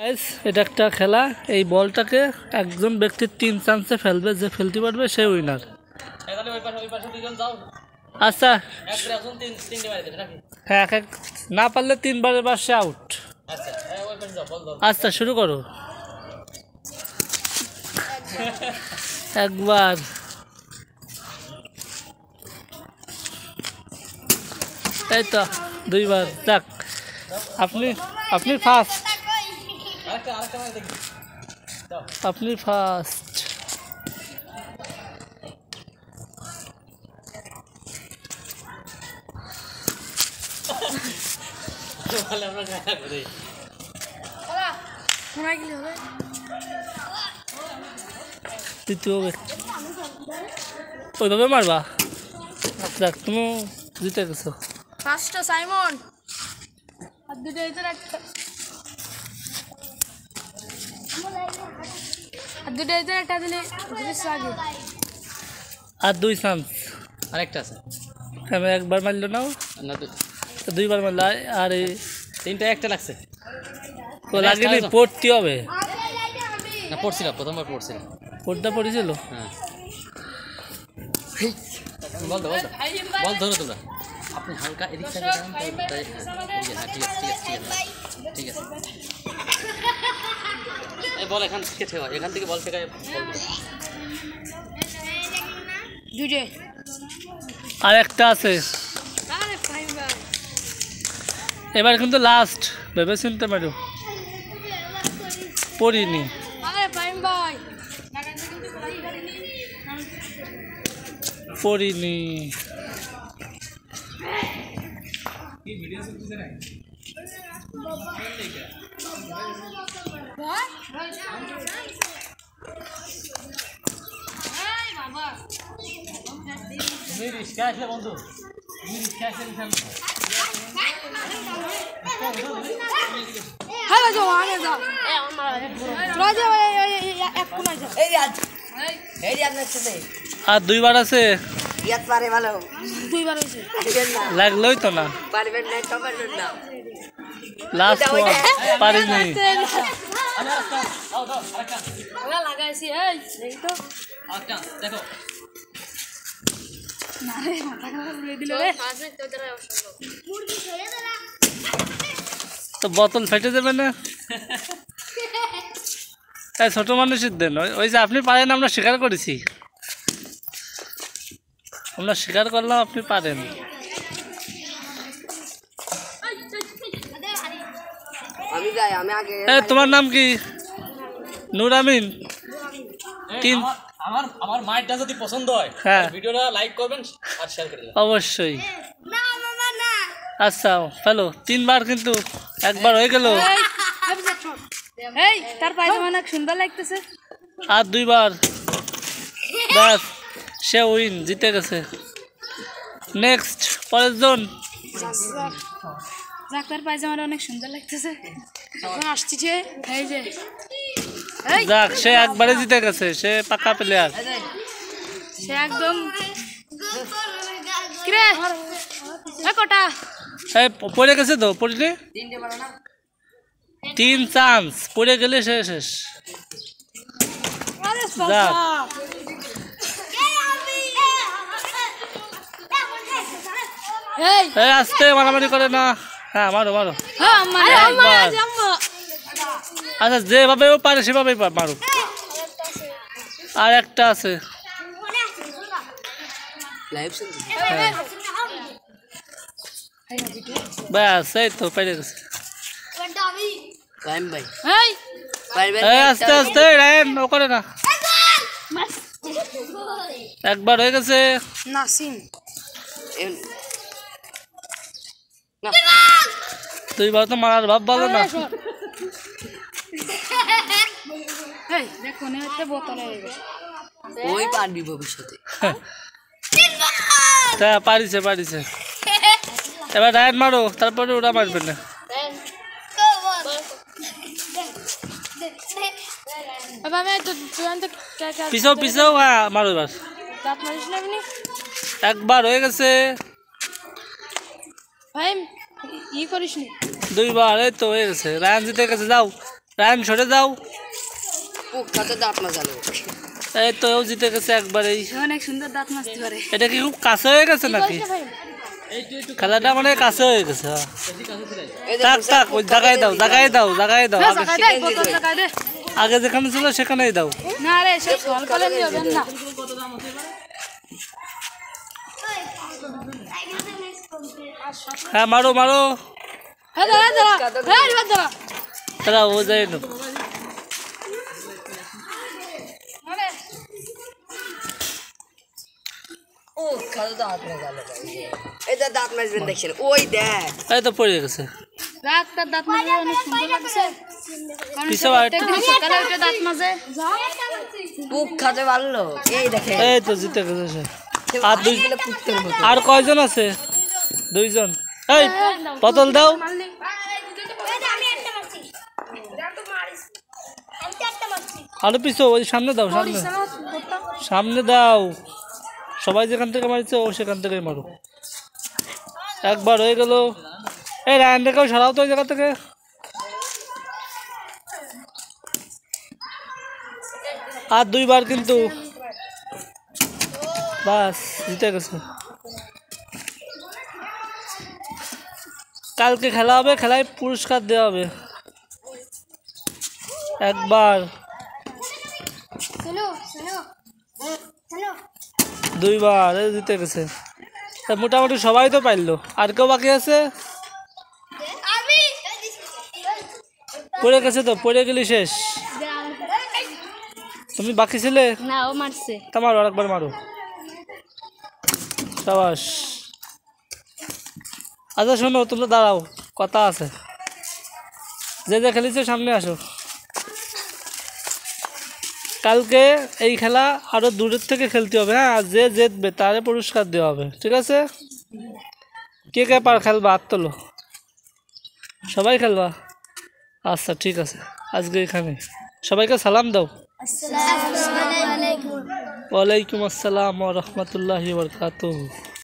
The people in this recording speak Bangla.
গাইস এটা একটা খেলা। এই বলটাকে একজন ব্যক্তির 3 চান্সে ফেলবে, যে ফেলতে পারবে সে উইনার। আচ্ছা হ্যাঁ, না পারলে 3 বারের বার সে আউট। আচ্ছা শুরু করো। একবার এই তো 2 বার। যাক আপনি ফার্স্ট, আপনি ফার্স্ট। দ্বিতীয় ব্যক্তি ওইভাবে মারবা। যাক তুমি জিতে গেছো। ফার্স্ট সাইমন আর দুটো ভিতরে একটা, আর দুটো ভিতরে একটা দিলে আগে আর 2 চান্স। আরেকটা আছে, আমি একবার মারলো না, না 2 বার মারলো। আর এই 3টা একটা লাগছে লাগেনি, পড়তে হবে না? পড়ছিল, প্রথমবার পড়ছিল। পড়টা পড়েছিল। হ্যাঁ বল ধরো তোমরা। আপনি হালকা এদিক থেকে যান, তাই হ্যাঁ ঠিক আছে ঠিক আছে। এই বল এখান থেকে ঠেকা, এখান থেকে বল ঠেকায় দুটো। আর একটা আছে, এবার কিন্তু লাস্ট, ভেবে চিনতে পারো। পড়িনি, পড়িনি। বন্ধু আর 2 বার আছে, দুইবার হয়েছে। লাগলোই তো না। লাস্ট পারিনি। লাগাইছি তো দেখো তো বোতল ফেটে যাবে না? ছোট মানুষের দেন। ওই যে আপনি পারেন, আমরা স্বীকার করেছি, আমরা স্বীকার করলাম আপনি পারেন। তোমার নাম কি? নূর আমিন। আমার মাইটটা যদি পছন্দ হয়, হ্যাঁ ভিডিওটা লাইক করবেন আর শেয়ার করে দেবেন অবশ্যই। আচ্ছা ফেলো 3 বার, কিন্তু একবার হয়ে গেল। তার পায়জামা অনেক সুন্দর লাগতেছে। আর 2 বার, ব্যাস সে উইন, জিতে গেছে। নেক্সট, পরের জন। তার পায়জামাটা অনেক সুন্দর লাগতেছে। এখন আসছে এই যে, যাক সে একবারে জিতে গেছে, সে পাকা প্লেয়ার। সে একদম কিরে কটা পড়ে গেছে তো, পড়লে 3 চান্স, পড়ে গেলে সে শেষ। যাক আস্তে মারামারি করে না। হ্যাঁ মারো। আচ্ছা যেভাবে ও পারে সেভাবেই মারো। আর একটা আছে, ব্যাস এই তো পেরে গেছে। আস্তে আস্তে রায়ন, ও করে না। একবার হয়ে গেছে। নাসিম 2 বার তো মারার ভাব ভালো না। ওই পারবি ভবিষ্যতে। পারিছে। এবার রায়ন মারো, তারপরে ওরা মারবে না। পিছাও হ্যাঁ মারো। এবার একবার হয়ে গেছে। ভাই ই করিস নি। 2 বার, এই তো হয়ে গেছে। রায়ন জিতে গেছে। যাও রায়ন সরে যাও। কত দাঁত না জানো এই তো ও জিতে গেছে একবারেই। অনেক সুন্দর দাঁত মাজতে পারে। এটা কি খুব কাছে হয়ে গেছে নাকি? খেলাটা মানে কাছে হয়ে গেছে। থাক থাক, ওই জায়গায় দাও, জায়গায় দাও, জায়গায় দাও। আগে যেখানে ছিল সেখানেই দাও। না রে, সব ফল ফলে নিবেন না। হ্যাঁ মারো মারো। হ্যাঁ দাঁড়া দাঁড়া, হ্যাঁ এবার দাঁড়া। তারা ও যায় না। ও কত দাঁত না জানো এটা দাঁত মাজবেন দেখছেন ওই দেখ এই তো পড়ে গেছে। রাত তার দাঁত মাজে অনেক সুন্দর লাগছে। পিছাও আরেকটু। প্রত্যেকদিন সকালে উঠে দাঁত মাজে। বুক খাতে পারলো এই দেখে এই তো জিতে গেছে সে। আর দুই, পুত্রের মতো আর কয়জন আছে? দুইজন। এই বোতল দাও। আরো পিছু, ওই সামনে দাও, সামনে সামনে দাও। সবাই যেখান থেকে মারছে ও সেখান থেকেই মারো। একবার হয়ে গেল। এই রায়ন রেখাও সরাও তো ওই জায়গা থেকে। আর দুইবার কিন্তু। বাস জিতে গেছে। কালকে খেলা হবে, খেলায় পুরস্কার দেওয়া হবে। একবার, দুইবার, এই জিতে গেছে। তা মোটামুটি সবাই তো পারলো। আর কেউ বাকি আছে? পড়ে গেছে তো, পড়ে গেলি শেষ। তুমি বাকি ছিলে? না, ও মারছে। তা মারো, আরেকবার মারো। সাবাস। আচ্ছা শোনো, তোমরা দাঁড়াও, কথা আছে। যে যে খেলেছে সামনে আসো। কালকে এই খেলা আরো দূরের থেকে খেলতে হবে। হ্যাঁ, আর যে জিতবে তারে পুরস্কার দেওয়া হবে, ঠিক আছে? কে কে পার খেলবা? হাত তোলো। সবাই খেলবা? আচ্ছা ঠিক আছে, আজকে এখানে সবাইকে সালাম দাও। ওয়ালাইকুম আসসালাম ওয়া রাহমাতুল্লাহি ওয়া বারাকাতুহু।